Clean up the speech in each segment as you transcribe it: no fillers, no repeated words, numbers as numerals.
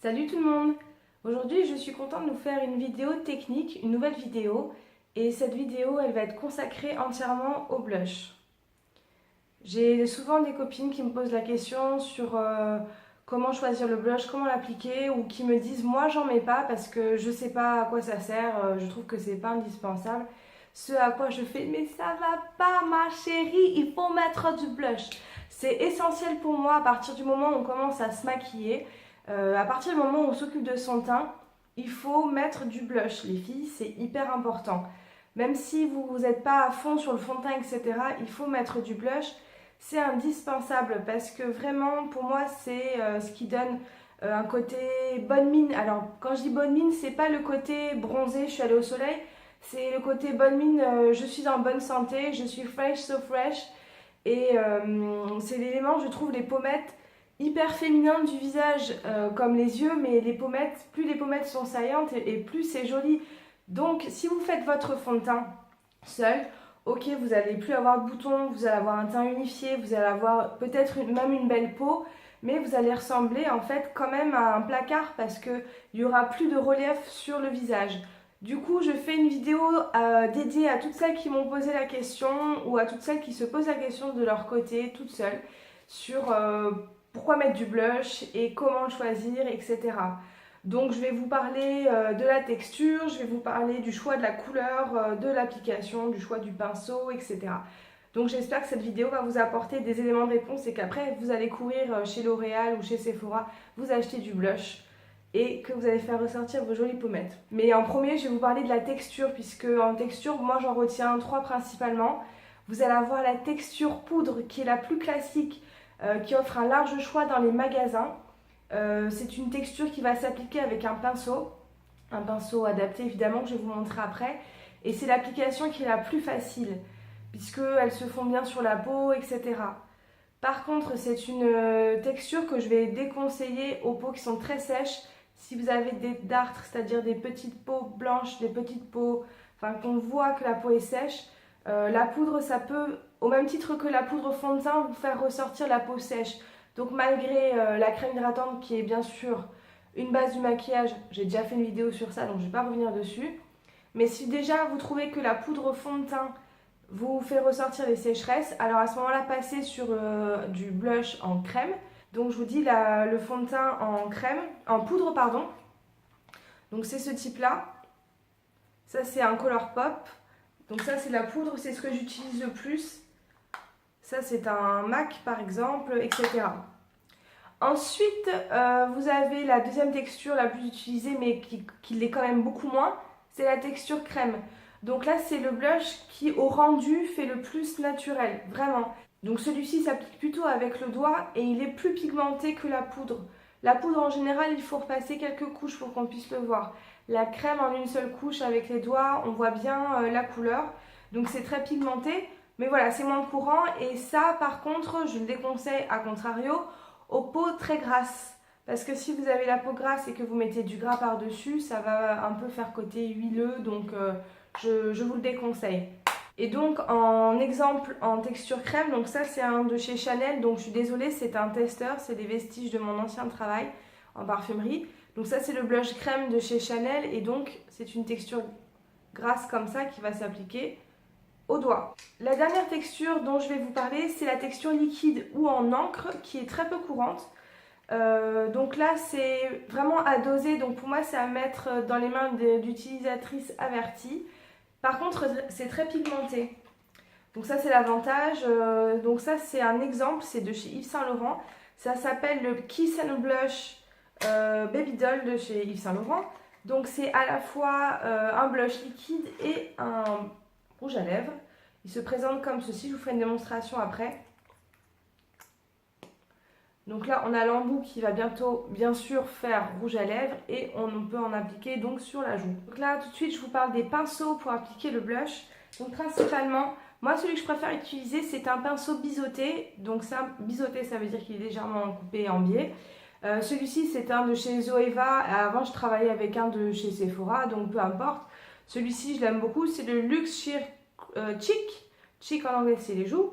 Salut tout le monde! Aujourd'hui je suis contente de vous faire une vidéo technique, une nouvelle vidéo, et cette vidéo elle va être consacrée entièrement au blush. J'ai souvent des copines qui me posent la question sur comment choisir le blush, comment l'appliquer, ou qui me disent moi j'en mets pas parce que je sais pas à quoi ça sert, je trouve que c'est pas indispensable. Ce à quoi je fais mais ça va pas ma chérie, il faut mettre du blush. C'est essentiel pour moi à partir du moment où on commence à se maquiller. À partir du moment où on s'occupe de son teint, il faut mettre du blush, les filles, c'est hyper important. Même si vous n'êtes pas à fond sur le fond de teint, etc., il faut mettre du blush. C'est indispensable parce que vraiment, pour moi, c'est ce qui donne un côté bonne mine. Alors, quand je dis bonne mine, c'est pas le côté bronzé, je suis allée au soleil. C'est le côté bonne mine, je suis en bonne santé, je suis fresh, so fresh. Et c'est l'élément, je trouve, les pommettes hyper féminin du visage, comme les yeux, mais les pommettes, plus les pommettes sont saillantes et plus c'est joli. Donc si vous faites votre fond de teint seul, ok, vous n'allez plus avoir de boutons, vous allez avoir un teint unifié, vous allez avoir peut-être même une belle peau, mais vous allez ressembler en fait quand même à un placard parce qu'il n'y aura plus de relief sur le visage. Du coup, je fais une vidéo dédiée à toutes celles qui m'ont posé la question ou à toutes celles qui se posent la question de leur côté, toutes seules, sur pourquoi mettre du blush et comment le choisir, etc. Donc je vais vous parler de la texture, je vais vous parler du choix de la couleur, de l'application, du choix du pinceau, etc. Donc j'espère que cette vidéo va vous apporter des éléments de réponse et qu'après vous allez courir chez L'Oréal ou chez Sephora, vous acheter du blush et que vous allez faire ressortir vos jolies pommettes. Mais en premier, je vais vous parler de la texture puisque en texture, moi j'en retiens trois principalement. Vous allez avoir la texture poudre qui est la plus classique, qui offre un large choix dans les magasins. C'est une texture qui va s'appliquer avec un pinceau adapté évidemment que je vais vous montrer après. Et c'est l'application qui est la plus facile puisqu'elles se font bien sur la peau, etc. Par contre, c'est une texture que je vais déconseiller aux peaux qui sont très sèches. Si vous avez des dartres, c'est-à-dire des petites peaux blanches, des petites peaux, enfin qu'on voit que la peau est sèche, la poudre, ça peut, au même titre que la poudre fond de teint, vous faire ressortir la peau sèche. Donc malgré la crème hydratante qui est bien sûr une base du maquillage, j'ai déjà fait une vidéo sur ça, donc je ne vais pas revenir dessus. Mais si déjà vous trouvez que la poudre fond de teint vous fait ressortir les sécheresses, alors à ce moment-là, passez sur du blush en crème. Donc je vous dis le fond de teint en crème, en poudre pardon. Donc c'est ce type-là. Ça c'est un Color Pop. Donc ça c'est la poudre, c'est ce que j'utilise le plus. Ça c'est un MAC par exemple, etc. Ensuite, vous avez la deuxième texture la plus utilisée mais qui l'est quand même beaucoup moins. C'est la texture crème. Donc là c'est le blush qui au rendu fait le plus naturel, vraiment. Donc celui-ci s'applique plutôt avec le doigt et il est plus pigmenté que la poudre. La poudre en général il faut repasser quelques couches pour qu'on puisse le voir. La crème en une seule couche avec les doigts on voit bien la couleur. Donc c'est très pigmenté mais voilà c'est moins courant et ça par contre je le déconseille à contrario aux peaux très grasses. Parce que si vous avez la peau grasse et que vous mettez du gras par dessus ça va un peu faire côté huileux donc je vous le déconseille. Et donc en exemple en texture crème, donc ça c'est un de chez Chanel, donc je suis désolée c'est un testeur, c'est des vestiges de mon ancien travail en parfumerie. Donc ça c'est le blush crème de chez Chanel et donc c'est une texture grasse comme ça qui va s'appliquer au doigt. La dernière texture dont je vais vous parler c'est la texture liquide ou en encre qui est très peu courante. Donc là c'est vraiment à doser, donc pour moi c'est à mettre dans les mains d'utilisatrices averties. Par contre, c'est très pigmenté. Donc ça, c'est l'avantage. Donc ça, c'est un exemple. C'est de chez Yves Saint Laurent. Ça s'appelle le Kiss and Blush Baby Doll de chez Yves Saint Laurent. Donc c'est à la fois un blush liquide et un rouge à lèvres. Il se présente comme ceci. Je vous ferai une démonstration après. Donc là, on a l'embout qui va bientôt, bien sûr, faire rouge à lèvres et on peut en appliquer donc sur la joue. Donc là, tout de suite, je vous parle des pinceaux pour appliquer le blush. Donc principalement, moi, celui que je préfère utiliser, c'est un pinceau biseauté. Donc ça, biseauté, ça veut dire qu'il est légèrement coupé en biais. Celui-ci, c'est un de chez Zoeva. Avant, je travaillais avec un de chez Sephora, donc peu importe. Celui-ci, je l'aime beaucoup. C'est le Luxe Sheer Cheek. Cheek en anglais, c'est les joues.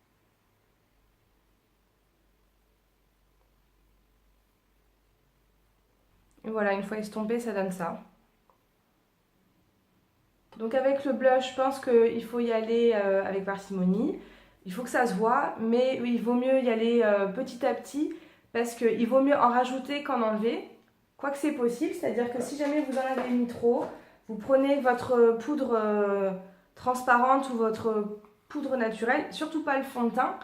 Et voilà, une fois estompé, ça donne ça. Donc avec le blush, je pense qu'il faut y aller avec parcimonie. Il faut que ça se voit, mais oui, il vaut mieux y aller petit à petit parce qu'il vaut mieux en rajouter qu'en enlever. Quoique c'est possible, c'est-à-dire que si jamais vous en avez mis trop, vous prenez votre poudre transparente ou votre poudre naturelle, surtout pas le fond de teint,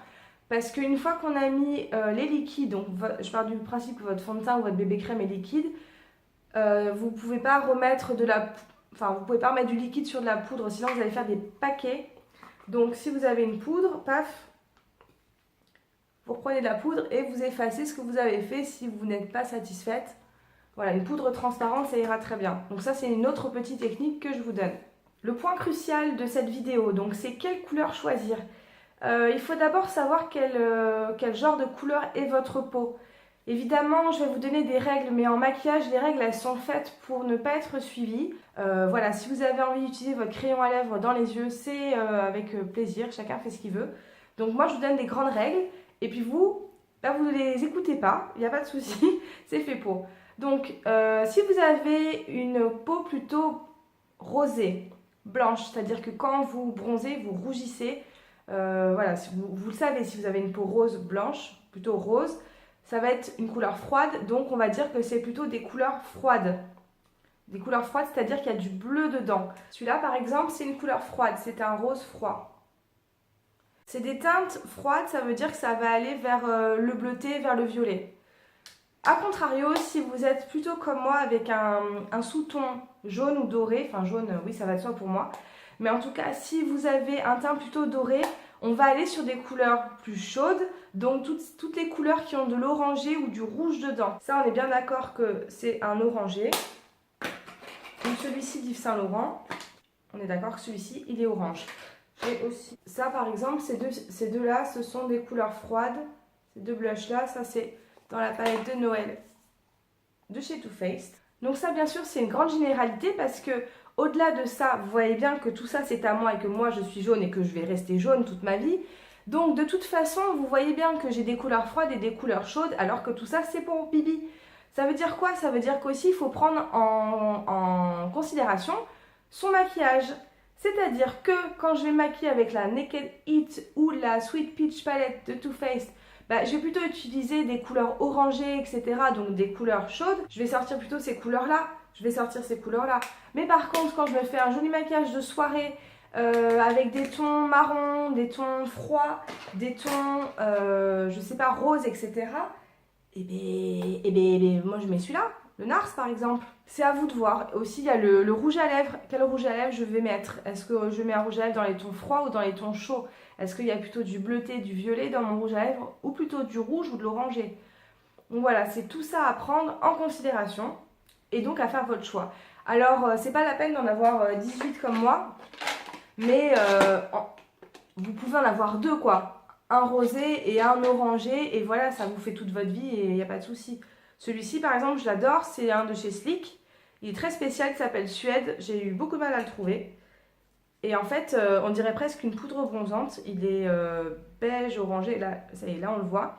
parce qu'une fois qu'on a mis les liquides, donc je pars du principe que votre fond de teint ou votre bébé crème est liquide, vous pouvez pas remettre vous pouvez pas remettre du liquide sur de la poudre, sinon vous allez faire des paquets. Donc si vous avez une poudre, paf, vous reprenez de la poudre et vous effacez ce que vous avez fait si vous n'êtes pas satisfaite. Voilà, une poudre transparente, ça ira très bien. Donc ça, c'est une autre petite technique que je vous donne. Le point crucial de cette vidéo, donc c'est quelle couleur choisir. Il faut d'abord savoir quel genre de couleur est votre peau. Évidemment, je vais vous donner des règles, mais en maquillage, les règles, elles sont faites pour ne pas être suivies. Voilà, si vous avez envie d'utiliser votre crayon à lèvres dans les yeux, c'est avec plaisir, chacun fait ce qu'il veut. Donc moi, je vous donne des grandes règles, et puis vous ne les écoutez pas, il n'y a pas de souci, c'est fait pour. Donc, si vous avez une peau plutôt rosée, blanche, c'est-à-dire que quand vous bronzez, vous rougissez, voilà, vous le savez, si vous avez une peau rose blanche, plutôt rose, ça va être une couleur froide, donc on va dire que c'est plutôt des couleurs froides. Des couleurs froides, c'est-à-dire qu'il y a du bleu dedans. Celui-là, par exemple, c'est une couleur froide, c'est un rose froid. C'est des teintes froides, ça veut dire que ça va aller vers le bleuté, vers le violet. A contrario, si vous êtes plutôt comme moi avec un sous-ton jaune ou doré, enfin jaune, oui, ça va de soi pour moi, mais en tout cas, si vous avez un teint plutôt doré, on va aller sur des couleurs plus chaudes, donc toutes les couleurs qui ont de l'orangé ou du rouge dedans. Ça, on est bien d'accord que c'est un orangé. Donc celui-ci d'Yves Saint Laurent, on est d'accord que celui-ci, il est orange. Et aussi, ça par exemple, ces deux-là, ce sont des couleurs froides. Ces deux blushs-là, ça c'est dans la palette de Noël de chez Too Faced. Donc ça, bien sûr, c'est une grande généralité parce que au-delà de ça, vous voyez bien que tout ça, c'est à moi et que moi, je suis jaune et que je vais rester jaune toute ma vie. Donc, de toute façon, vous voyez bien que j'ai des couleurs froides et des couleurs chaudes, alors que tout ça, c'est pour Bibi. Ça veut dire quoi? Ça veut dire qu'aussi, il faut prendre en considération son maquillage. C'est-à-dire que quand je vais maquiller avec la Naked Heat ou la Sweet Peach Palette de Too Faced, je vais plutôt utiliser des couleurs orangées, etc. Donc des couleurs chaudes. Je vais sortir plutôt ces couleurs-là. Mais par contre, quand je me fais un joli maquillage de soirée avec des tons marrons, des tons froids, des tons, je sais pas, roses, etc. Moi je mets celui-là, le Nars par exemple. C'est à vous de voir. Aussi, il y a le rouge à lèvres. Quel rouge à lèvres je vais mettre? Est-ce que je mets un rouge à lèvres dans les tons froids ou dans les tons chauds? Est-ce qu'il y a plutôt du bleuté, du violet dans mon rouge à lèvres ou plutôt du rouge ou de l'orangé? Donc voilà, c'est tout ça à prendre en considération et donc à faire votre choix. Alors, c'est pas la peine d'en avoir 18 comme moi, mais vous pouvez en avoir deux quoi. Un rosé et un orangé et voilà, ça vous fait toute votre vie et il n'y a pas de souci. Celui-ci par exemple, je l'adore, c'est un de chez Sleek. Il est très spécial, il s'appelle Suède, j'ai eu beaucoup de mal à le trouver. Et en fait, on dirait presque une poudre bronzante. Il est beige, orangé. Là, ça y est, là, on le voit.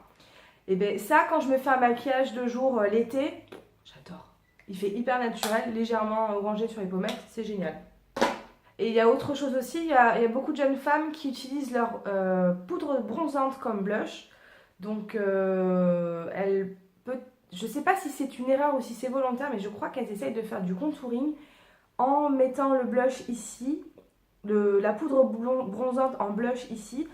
Et bien, ça, quand je me fais un maquillage de jour l'été, j'adore. Il fait hyper naturel, légèrement orangé sur les pommettes. C'est génial. Et il y a autre chose aussi. Il y a beaucoup de jeunes femmes qui utilisent leur poudre bronzante comme blush. Donc, elle peut... Je ne sais pas si c'est une erreur ou si c'est volontaire, mais je crois qu'elles essayent de faire du contouring en mettant le blush ici. La poudre bronzante en blush ici,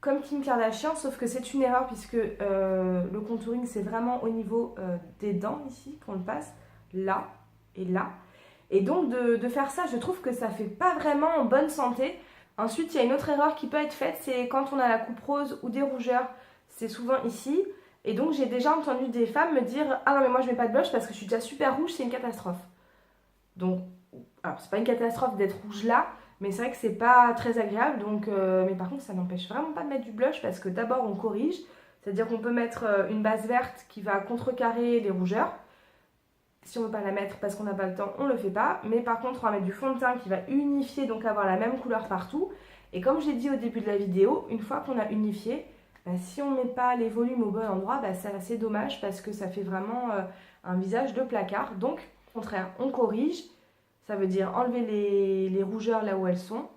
comme Kim Kardashian, sauf que c'est une erreur puisque le contouring c'est vraiment au niveau des dents ici qu'on le passe, là et là. Et donc de faire ça, je trouve que ça fait pas vraiment en bonne santé. Ensuite, il y a une autre erreur qui peut être faite, c'est quand on a la coupe rose ou des rougeurs, c'est souvent ici. Et donc j'ai déjà entendu des femmes me dire « Ah non mais moi je mets pas de blush parce que je suis déjà super rouge, c'est une catastrophe. » Donc, alors c'est pas une catastrophe d'être rouge là, mais c'est vrai que c'est pas très agréable, donc, mais par contre ça n'empêche vraiment pas de mettre du blush parce que d'abord on corrige, c'est-à-dire qu'on peut mettre une base verte qui va contrecarrer les rougeurs. Si on ne veut pas la mettre parce qu'on n'a pas le temps, on ne le fait pas, mais par contre on va mettre du fond de teint qui va unifier, donc avoir la même couleur partout. Et comme je l'ai dit au début de la vidéo, une fois qu'on a unifié, si on ne met pas les volumes au bon endroit, c'est assez dommage parce que ça fait vraiment un visage de placard. Donc, au contraire, on corrige, ça veut dire enlever les rougeurs là où elles sont.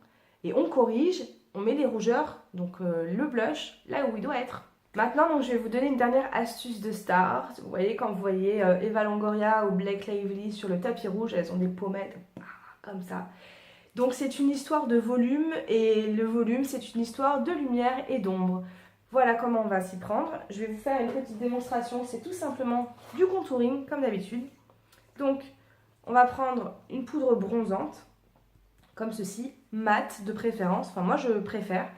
Et on corrige, on met les rougeurs, donc le blush, là où il doit être. Maintenant, donc, je vais vous donner une dernière astuce de star. Vous voyez, quand vous voyez Eva Longoria ou Blake Lively sur le tapis rouge, elles ont des pommettes comme ça. Donc c'est une histoire de volume, et le volume, c'est une histoire de lumière et d'ombre. Voilà comment on va s'y prendre. Je vais vous faire une petite démonstration. C'est tout simplement du contouring, comme d'habitude. Donc, on va prendre une poudre bronzante, comme ceci, mat de préférence. Enfin, moi, je préfère.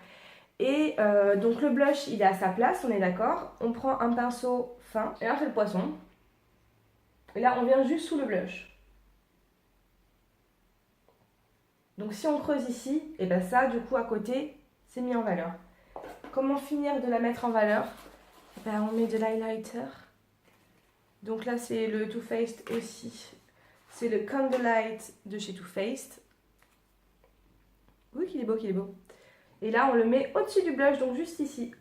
Et donc le blush, il est à sa place, on est d'accord. On prend un pinceau fin, et là on fait le poisson. Et là on vient juste sous le blush. Donc si on creuse ici, et bien ça du coup à côté, c'est mis en valeur. Comment finir de la mettre en valeur? Ben, on met de l'highlighter. Donc là c'est le Too Faced aussi. C'est le Candlelight de chez Too Faced. Oui qu'il est beau, qu'il est beau. Et là, on le met au-dessus du blush, donc juste ici.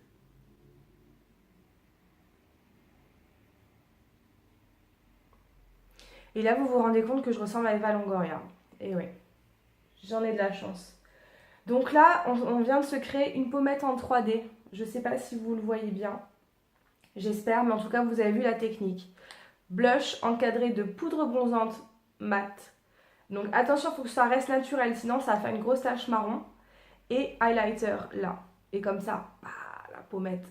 Et là, vous vous rendez compte que je ressemble à Eva Longoria. Et oui, j'en ai de la chance. Donc là, on vient de se créer une pommette en 3D. Je ne sais pas si vous le voyez bien. J'espère, mais en tout cas, vous avez vu la technique. Blush encadré de poudre bronzante mat. Donc attention, il faut que ça reste naturel, sinon ça va faire une grosse tache marron. Et highlighter là. Et comme ça, la pommette,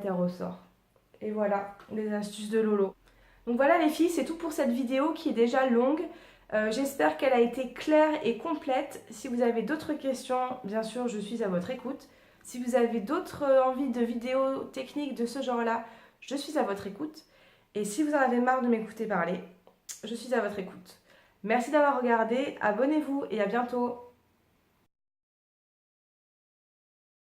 elle ressort. Et voilà, les astuces de Lolo. Donc voilà les filles, c'est tout pour cette vidéo qui est déjà longue. J'espère qu'elle a été claire et complète. Si vous avez d'autres questions, bien sûr, je suis à votre écoute. Si vous avez d'autres envies de vidéos techniques de ce genre-là, je suis à votre écoute. Et si vous en avez marre de m'écouter parler, je suis à votre écoute. Merci d'avoir regardé, abonnez-vous et à bientôt.